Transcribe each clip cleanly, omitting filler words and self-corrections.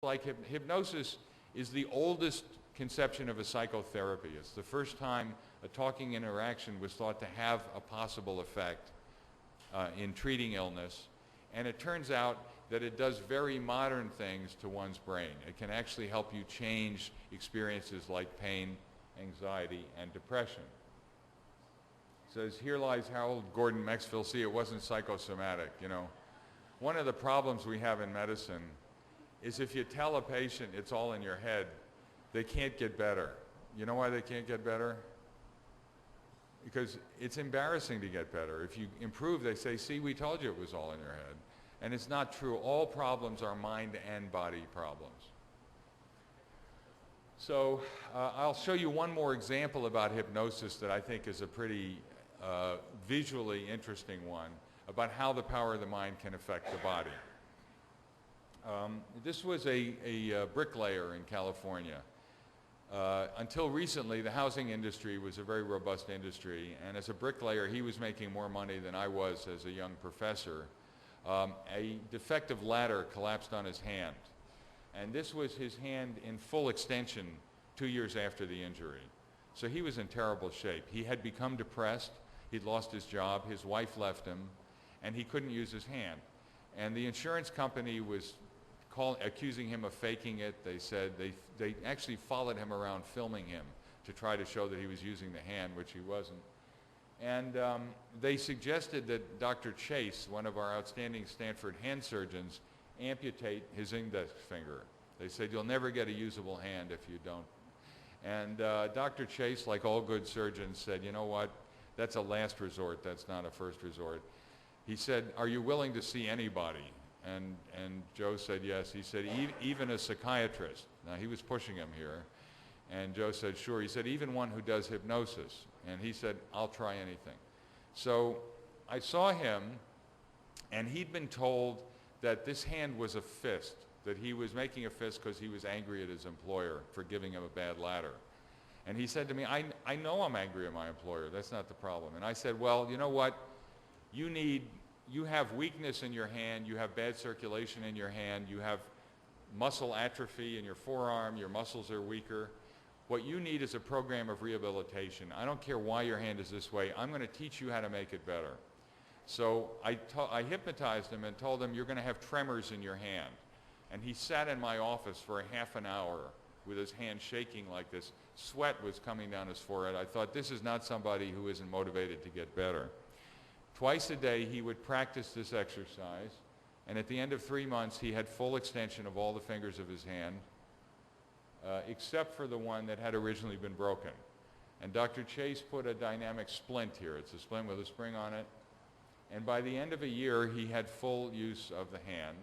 like hypnosis is the oldest conception of a psychotherapy. It's the first time a talking interaction was thought to have a possible effect in treating illness. And it turns out that it does very modern things to one's brain. It can actually help you change experiences like pain, anxiety, and depression. It says, here lies Harold Gordon Maxfield. See, it wasn't psychosomatic, you know. One of the problems we have in medicine is if you tell a patient it's all in your head, they can't get better. You know why they can't get better? Because it's embarrassing to get better. If you improve, they say, see, we told you it was all in your head. And it's not true. All problems are mind and body problems. So I'll show you one more example about hypnosis that I think is a pretty visually interesting one about how the power of the mind can affect the body. This was a bricklayer in California. Until recently, the housing industry was a very robust industry, and as a bricklayer, he was making more money than I was as a young professor. A defective ladder collapsed on his hand, and this was his hand in full extension 2 years after the injury. So he was in terrible shape. He had become depressed, he'd lost his job, his wife left him, and he couldn't use his hand. And the insurance company was accusing him of faking it. They said they actually followed him around filming him to try to show that he was using the hand, which he wasn't. And they suggested that Dr. Chase, one of our outstanding Stanford hand surgeons, amputate his index finger. They said, you'll never get a usable hand if you don't. And Dr. Chase, like all good surgeons, said, you know what, that's a last resort, that's not a first resort. He said, are you willing to see anybody? And Joe said yes. He said, even a psychiatrist. Now, he was pushing him here. And Joe said, sure. He said, even one who does hypnosis. And he said, I'll try anything. So I saw him, and he'd been told that this hand was a fist, that he was making a fist because he was angry at his employer for giving him a bad ladder. And he said to me, I know I'm angry at my employer. That's not the problem. And I said, well, you know what? You have weakness in your hand, you have bad circulation in your hand, you have muscle atrophy in your forearm, your muscles are weaker. What you need is a program of rehabilitation. I don't care why your hand is this way, I'm going to teach you how to make it better. So I hypnotized him and told him, you're going to have tremors in your hand. And he sat in my office for a half an hour with his hand shaking like this. Sweat was coming down his forehead. I thought, this is not somebody who isn't motivated to get better. Twice a day, he would practice this exercise, and at the end of 3 months, he had full extension of all the fingers of his hand, except for the one that had originally been broken. And Dr. Chase put a dynamic splint here. It's a splint with a spring on it. And by the end of a year, he had full use of the hand.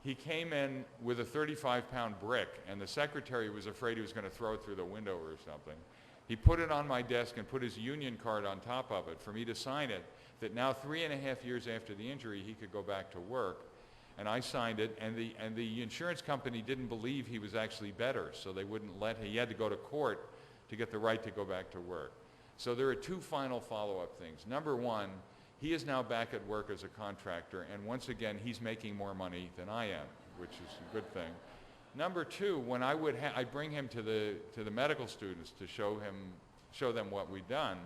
He came in with a 35-pound brick, and the secretary was afraid he was going to throw it through the window or something. He put it on my desk and put his union card on top of it for me to sign it, that now 3.5 years after the injury, he could go back to work. And I signed it, and the insurance company didn't believe he was actually better, so they wouldn't let him. He had to go to court to get the right to go back to work. So there are two final follow-up things. Number one, he is now back at work as a contractor, and once again, he's making more money than I am, which is a good thing. Number two, when I'd bring him to the medical students to show them what we'd done,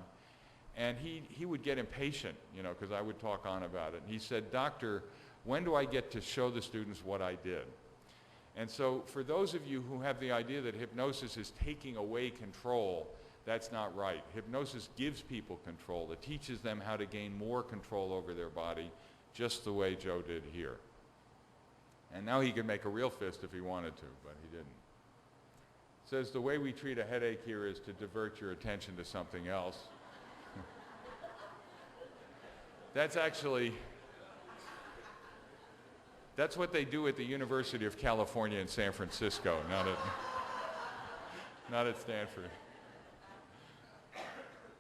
and he would get impatient, you know, because I would talk on about it. And he said, Doctor, when do I get to show the students what I did? And so for those of you who have the idea that hypnosis is taking away control, that's not right. Hypnosis gives people control. It teaches them how to gain more control over their body, just the way Joe did here. And now he could make a real fist if he wanted to, but he didn't. It says the way we treat a headache here is to divert your attention to something else. That's what they do at the University of California in San Francisco, not at Stanford.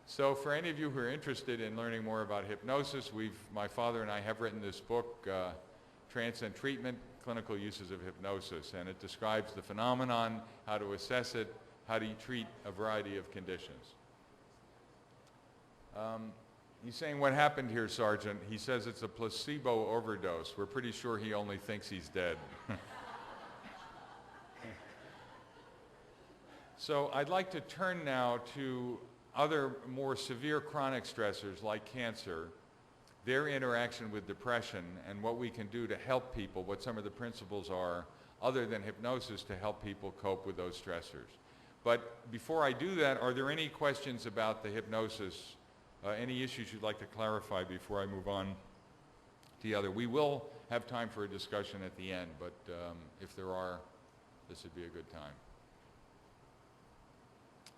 So for any of you who are interested in learning more about hypnosis, my father and I have written this book, Trance and Treatment, Clinical Uses of Hypnosis, and it describes the phenomenon, how to assess it, how do you treat a variety of conditions. He's saying, what happened here, Sergeant? He says it's a placebo overdose. We're pretty sure he only thinks he's dead. So I'd like to turn now to other more severe chronic stressors like cancer, their interaction with depression, and what we can do to help people, what some of the principles are other than hypnosis to help people cope with those stressors. But before I do that, are there any questions about the hypnosis, any issues you'd like to clarify before I move on to the other? We will have time for a discussion at the end, but if there are, this would be a good time.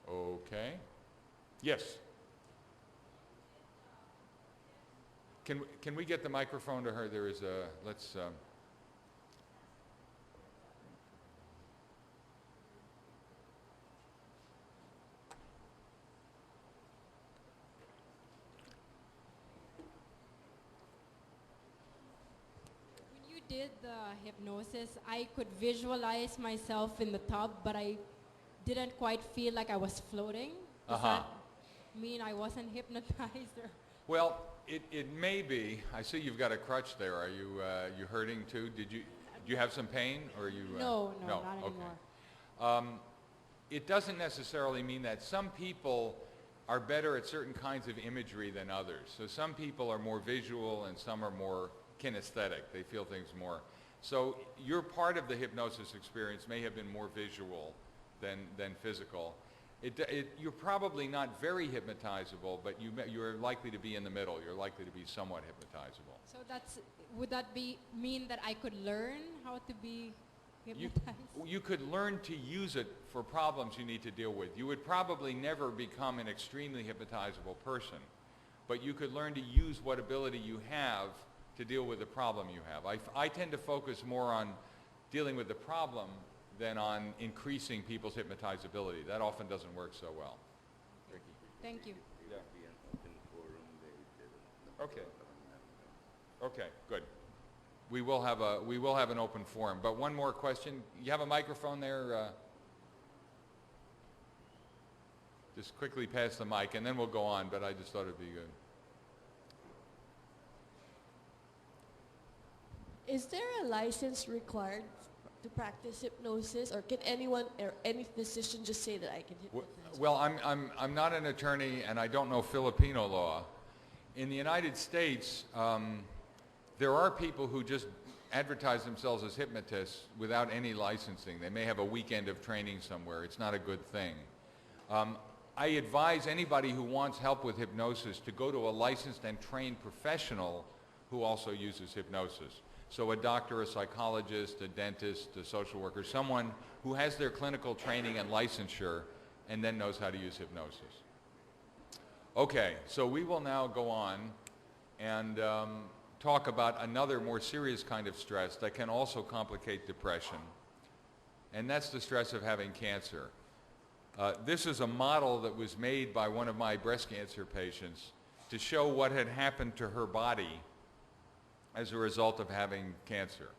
Okay. Yes. Can we get the microphone to her? There is a, let's, When you did the hypnosis, I could visualize myself in the tub, but I didn't quite feel like I was floating. Does that mean I wasn't hypnotized? Or? Well, it may be. I see you've got a crutch there. Are you you hurting too? Do you have some pain, or are you? No, not anymore. Okay. It doesn't necessarily mean that. Some people are better at certain kinds of imagery than others. So some people are more visual and some are more kinesthetic. They feel things more. So your part of the hypnosis experience may have been more visual than physical. You're probably not very hypnotizable, but you're likely to be in the middle. You're likely to be somewhat hypnotizable. So would that mean that I could learn how to be hypnotized? You could learn to use it for problems you need to deal with. You would probably never become an extremely hypnotizable person, but you could learn to use what ability you have to deal with the problem you have. I tend to focus more on dealing with the problem than on increasing people's hypnotizability. That often doesn't work so well. Ricky. Thank you. Yeah. Okay. Okay, good. We will have an open forum. But one more question. You have a microphone there? Just quickly pass the mic, and then we'll go on, but I just thought it'd be good. Is there a license required to practice hypnosis, or can anyone or any physician just say that I can hypnotize? Well, I'm not an attorney, and I don't know Filipino law. In the United States, there are people who just advertise themselves as hypnotists without any licensing. They may have a weekend of training somewhere. It's not a good thing. I advise anybody who wants help with hypnosis to go to a licensed and trained professional who also uses hypnosis. So a doctor, a psychologist, a dentist, a social worker, someone who has their clinical training and licensure and then knows how to use hypnosis. Okay, so we will now go on and talk about another more serious kind of stress that can also complicate depression, and that's the stress of having cancer. This is a model that was made by one of my breast cancer patients to show what had happened to her body as a result of having cancer.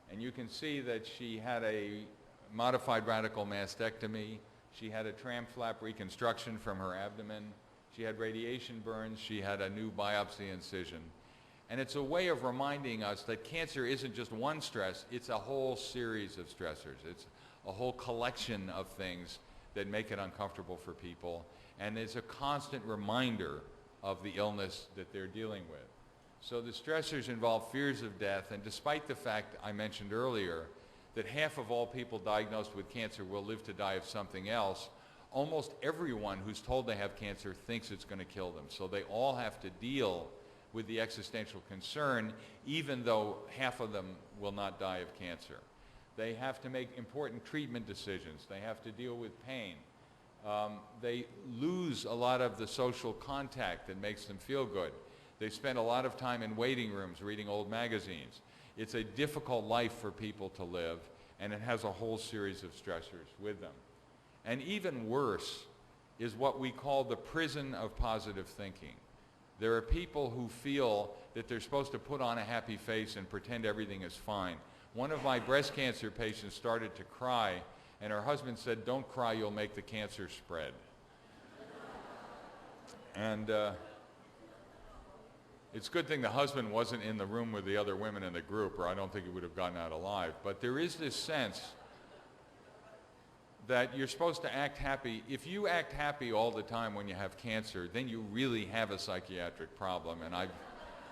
And you can see that she had a modified radical mastectomy, she had a tram flap reconstruction from her abdomen, she had radiation burns, she had a new biopsy incision. And it's a way of reminding us that cancer isn't just one stress, it's a whole series of stressors. It's a whole collection of things that make it uncomfortable for people, and it's a constant reminder of the illness that they're dealing with. So the stressors involve fears of death, and despite the fact I mentioned earlier that half of all people diagnosed with cancer will live to die of something else, almost everyone who's told they have cancer thinks it's going to kill them. So they all have to deal with the existential concern, even though half of them will not die of cancer. They have to make important treatment decisions. They have to deal with pain. They lose a lot of the social contact that makes them feel good. They spend a lot of time in waiting rooms reading old magazines. It's a difficult life for people to live, and it has a whole series of stressors with them. And even worse is what we call the prison of positive thinking. There are people who feel that they're supposed to put on a happy face and pretend everything is fine. One of my breast cancer patients started to cry, and her husband said, "Don't cry, you'll make the cancer spread." And it's a good thing the husband wasn't in the room with the other women in the group, or I don't think he would have gotten out alive. But there is this sense that you're supposed to act happy. If you act happy all the time when you have cancer, then you really have a psychiatric problem, and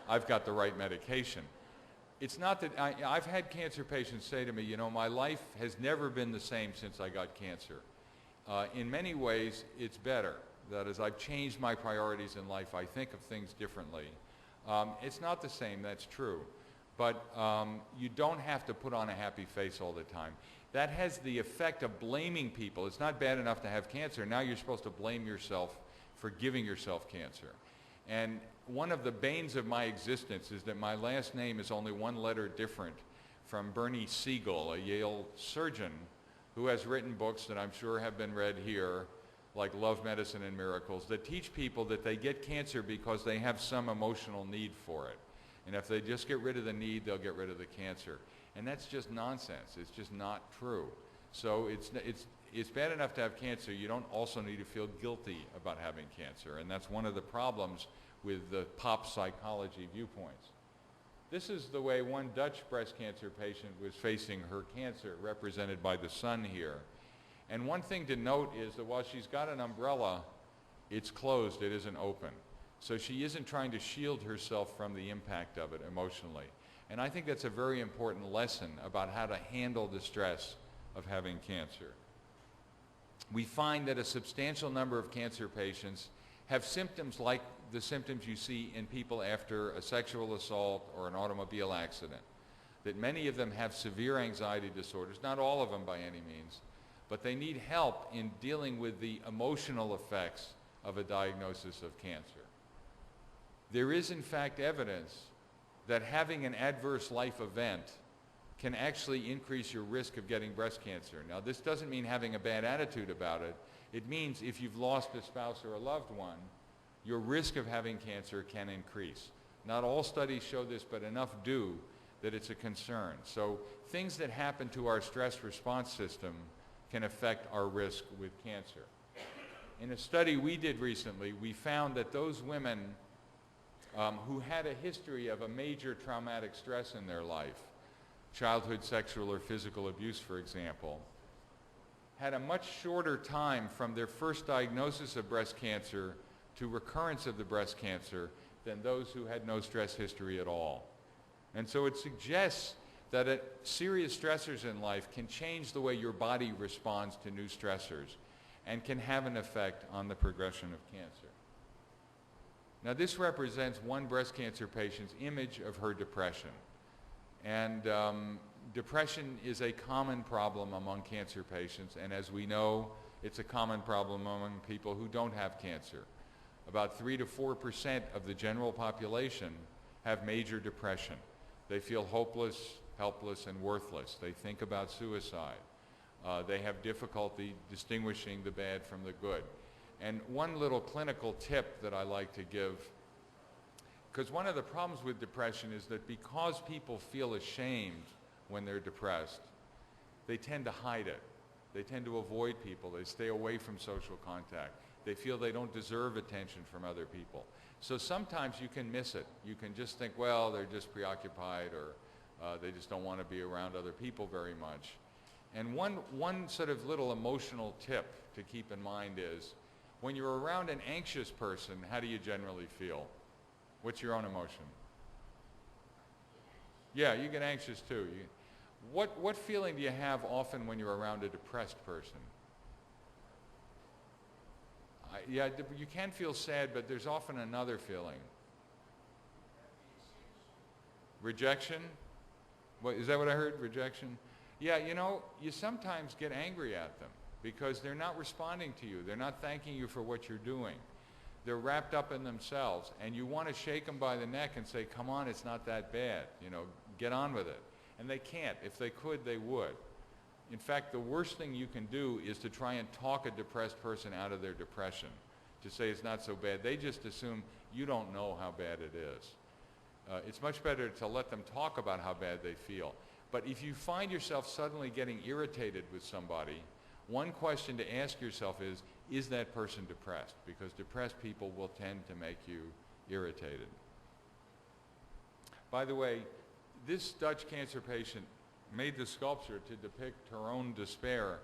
I've got the right medication. It's not that I've had cancer patients say to me, you know, my life has never been the same since I got cancer. In many ways, it's better. That is, I've changed my priorities in life. I think of things differently. It's not the same, that's true. But you don't have to put on a happy face all the time. That has the effect of blaming people. It's not bad enough to have cancer. Now you're supposed to blame yourself for giving yourself cancer. And one of the banes of my existence is that my last name is only one letter different from Bernie Speigel, a Yale surgeon who has written books that I'm sure have been read here, like Love, Medicine, and Miracles, that teach people that they get cancer because they have some emotional need for it. And if they just get rid of the need, they'll get rid of the cancer. And that's just nonsense. It's just not true. So it's bad enough to have cancer. You don't also need to feel guilty about having cancer. And that's one of the problems with the pop psychology viewpoints. This is the way one Dutch breast cancer patient was facing her cancer, represented by the sun here. And one thing to note is that while she's got an umbrella, it's closed, it isn't open. So she isn't trying to shield herself from the impact of it emotionally. And I think that's a very important lesson about how to handle the stress of having cancer. We find that a substantial number of cancer patients have symptoms like the symptoms you see in people after a sexual assault or an automobile accident. That many of them have severe anxiety disorders, not all of them by any means, but they need help in dealing with the emotional effects of a diagnosis of cancer. There is in fact evidence that having an adverse life event can actually increase your risk of getting breast cancer. Now, this doesn't mean having a bad attitude about it. It means if you've lost a spouse or a loved one, your risk of having cancer can increase. Not all studies show this, but enough do that it's a concern. So things that happen to our stress response system can affect our risk with cancer. In a study we did recently, we found that those women who had a history of a major traumatic stress in their life, childhood sexual or physical abuse, for example, had a much shorter time from their first diagnosis of breast cancer to recurrence of the breast cancer than those who had no stress history at all. And so it suggests that serious stressors in life can change the way your body responds to new stressors and can have an effect on the progression of cancer. Now, this represents one breast cancer patient's image of her depression. And depression is a common problem among cancer patients, and as we know, it's a common problem among people who don't have cancer. About 3 to 4% of the general population have major depression. They feel hopeless, helpless, and worthless. They think about suicide. They have difficulty distinguishing the bad from the good. And one little clinical tip that I like to give, because one of the problems with depression is that because people feel ashamed when they're depressed, they tend to hide it. They tend to avoid people. They stay away from social contact. They feel they don't deserve attention from other people. So sometimes you can miss it. You can just think, well, they're just preoccupied, or they just don't want to be around other people very much. And one sort of little emotional tip to keep in mind is, when you're around an anxious person, how do you generally feel? What's your own emotion? Yeah, you get anxious too. What feeling do you have often when you're around a depressed person? Yeah, you can feel sad, but there's often another feeling. Rejection? Is that what I heard? Rejection? Yeah, you know, you sometimes get angry at them because they're not responding to you. They're not thanking you for what you're doing. They're wrapped up in themselves, and you want to shake them by the neck and say, come on, it's not that bad. You know, get on with it. And they can't. If they could, they would. In fact, the worst thing you can do is to try and talk a depressed person out of their depression, to say it's not so bad. They just assume you don't know how bad it is. It's much better to let them talk about how bad they feel. But if you find yourself suddenly getting irritated with somebody, one question to ask yourself is that person depressed? Because depressed people will tend to make you irritated. By the way, this Dutch cancer patient made the sculpture to depict her own despair